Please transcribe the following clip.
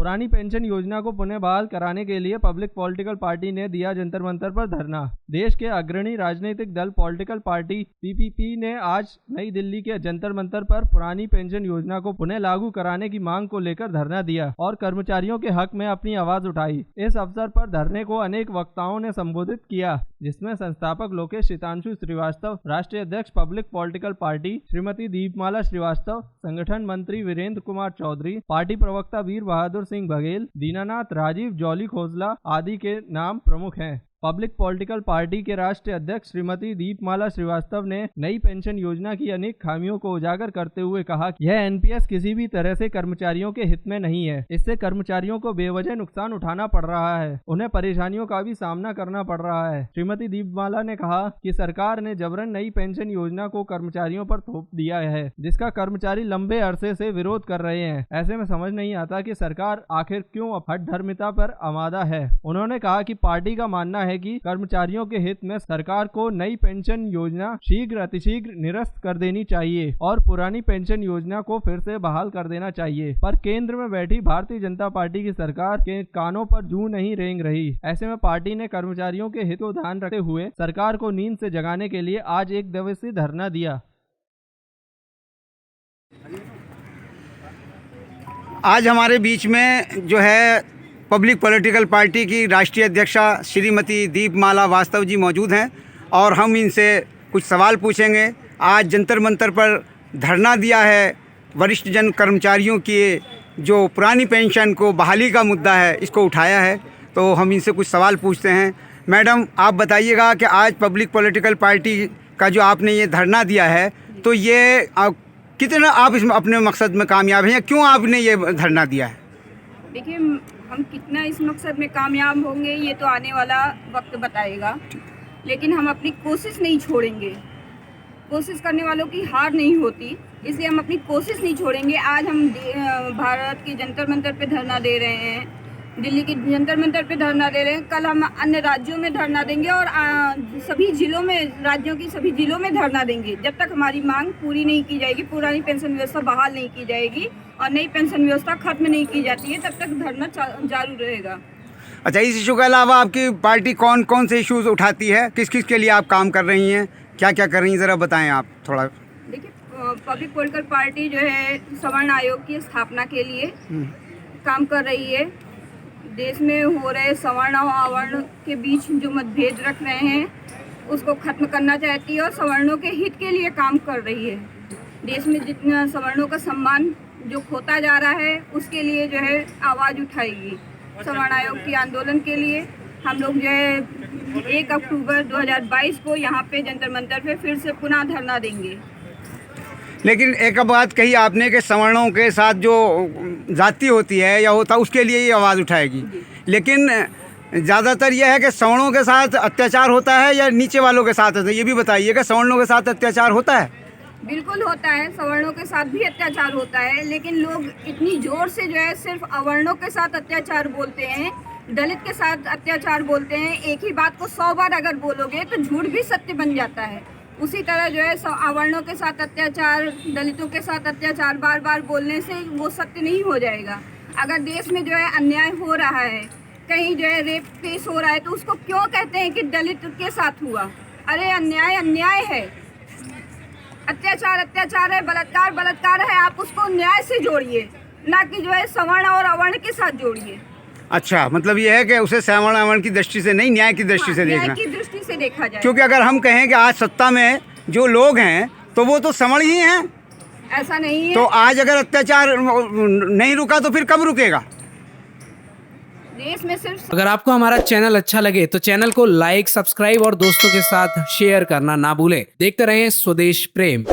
पुरानी पेंशन योजना को पुनः बहाल कराने के लिए पब्लिक पॉलिटिकल पार्टी ने दिया जंतर मंतर पर धरना। देश के अग्रणी राजनीतिक दल पॉलिटिकल पार्टी पीपीपी ने आज नई दिल्ली के जंतर मंतर पर पुरानी पेंशन योजना को पुनः लागू कराने की मांग को लेकर धरना दिया और कर्मचारियों के हक में अपनी आवाज उठाई। इस अवसर पर धरने को अनेक वक्ताओं ने संबोधित किया, जिसमें संस्थापक लोकेश हितांशु श्रीवास्तव, राष्ट्रीय अध्यक्ष पब्लिक पॉलिटिकल पार्टी श्रीमती दीपमाला श्रीवास्तव, संगठन मंत्री वीरेंद्र कुमार चौधरी, पार्टी प्रवक्ता वीर बहादुर सिंह बघेल, दीनानाथ राजीव, जॉली खोसला आदि के नाम प्रमुख हैं। पब्लिक पॉलिटिकल पार्टी के राष्ट्रीय अध्यक्ष श्रीमती दीपमाला श्रीवास्तव ने नई पेंशन योजना की अनेक खामियों को उजागर करते हुए कहा कि यह एनपीएस किसी भी तरह से कर्मचारियों के हित में नहीं है। इससे कर्मचारियों को बेवजह नुकसान उठाना पड़ रहा है, उन्हें परेशानियों का भी सामना करना पड़ रहा है। श्रीमती दीपमाला ने कहा कि सरकार ने जबरन नई पेंशन योजना को कर्मचारियों पर थोप दिया है, जिसका कर्मचारी लंबे अरसे से विरोध कर रहे हैं। ऐसे में समझ नहीं आता कि सरकार आखिर क्यों हठधर्मिता पर आमादा है। उन्होंने कहा कि पार्टी का मानना है कि कर्मचारियों के हित में सरकार को नई पेंशन योजना शीघ्र अतिशीघ्र निरस्त कर देनी चाहिए और पुरानी पेंशन योजना को फिर से बहाल कर देना चाहिए। पर केंद्र में बैठी भारतीय जनता पार्टी की सरकार के कानों पर जूं नहीं रेंग रही। ऐसे में पार्टी ने कर्मचारियों के हित को ध्यान रखते हुए सरकार को नींद से जगाने के लिए आज 1 दिवसीय धरना दिया। आज हमारे बीच में जो है पब्लिक पॉलिटिकल पार्टी की राष्ट्रीय अध्यक्षा श्रीमती दीपमाला वास्तव जी मौजूद हैं और हम इनसे कुछ सवाल पूछेंगे। आज जंतर मंतर पर धरना दिया है वरिष्ठ जन कर्मचारियों की जो पुरानी पेंशन को बहाली का मुद्दा है, इसको उठाया है, तो हम इनसे कुछ सवाल पूछते हैं। मैडम, आप बताइएगा कि आज पब्लिक पॉलिटिकल पार्टी का जो आपने ये धरना दिया है, तो ये कितना आप इसमें अपने मकसद में कामयाब हैं या क्यों आपने ये धरना दिया है? देखिए, हम कितना इस मकसद में कामयाब होंगे ये तो आने वाला वक्त बताएगा, लेकिन हम अपनी कोशिश नहीं छोड़ेंगे। कोशिश करने वालों की हार नहीं होती, इसलिए हम अपनी कोशिश नहीं छोड़ेंगे। आज हम भारत के जंतर मंतर पे धरना दे रहे हैं, दिल्ली के जंतर मंतर पे धरना दे रहे हैं। कल हम अन्य राज्यों में धरना देंगे और सभी जिलों में, राज्यों की सभी जिलों में धरना देंगे जब तक हमारी मांग पूरी नहीं की जाएगी, पुरानी पेंशन व्यवस्था बहाल नहीं की जाएगी और नई पेंशन व्यवस्था खत्म नहीं की जाती है, तब तक धरना जारी रहेगा। अच्छा, इस इशू के अलावा आपकी पार्टी कौन कौन से इश्यूज उठाती है? किस किस के लिए आप काम कर रही हैं, क्या क्या कर रही हैं, ज़रा बताएं आप थोड़ा। देखिए, पब्लिक पॉलिटिकल पार्टी जो है सवर्ण आयोग की स्थापना के लिए काम कर रही है। देश में हो रहे सवर्ण और अवर्ण के बीच जो मतभेद रख रहे हैं उसको खत्म करना चाहती है और सवर्णों के हित के लिए काम कर रही है। देश में जितना सवर्णों का सम्मान जो खोता जा रहा है उसके लिए जो है आवाज़ उठाएगी। सवर्ण आयोग के आंदोलन के लिए हम लोग जो है 1 अक्टूबर 2022 को यहाँ पे जंतर मंतर पे फिर से पुनः धरना देंगे। लेकिन एक बात कही आपने कि सवर्णों के साथ जो जाति होती है या होता उसके लिए ये आवाज़ उठाएगी, लेकिन ज़्यादातर यह है कि सवर्णों के साथ अत्याचार होता है या नीचे वालों के साथ होता है, ये भी बताइएगा। सवर्णों के साथ अत्याचार होता है? बिल्कुल होता है, सवर्णों के साथ भी अत्याचार होता है, लेकिन लोग इतनी जोर से जो है सिर्फ अवर्णों के साथ अत्याचार बोलते हैं, दलित के साथ अत्याचार बोलते हैं। एक ही बात को 100 बार अगर बोलोगे तो झूठ भी सत्य बन जाता है। उसी तरह जो है अवर्णों के साथ अत्याचार, दलितों के साथ अत्याचार बार बार बोलने से वो सत्य नहीं हो जाएगा। अगर देश में जो है अन्याय हो रहा है, कहीं जो है रेप केस हो रहा है, तो उसको क्यों कहते हैं कि दलित के साथ हुआ? अरे अन्याय अन्याय है, अत्याचार अत्याचार है, बलात्कार बलात्कार है। आप उसको न्याय से जोड़िए, ना कि जो है सवर्ण और अवर्ण के साथ जोड़िए। अच्छा, मतलब ये है कि उसे सवर्ण अवर्ण की दृष्टि से नहीं, न्याय की दृष्टि से देखना, न्याय की दृष्टि से देखा जाए। क्योंकि अगर हम कहें कि आज सत्ता में जो लोग हैं तो वो तो सवर्ण ही हैं। ऐसा नहीं है। तो आज अगर अत्याचार नहीं रुका तो फिर कब रुकेगा? देश में सिर्फ अगर आपको हमारा चैनल अच्छा लगे तो चैनल को लाइक, सब्सक्राइब और दोस्तों के साथ शेयर करना ना भूलें। देखते रहें स्वदेश प्रेम।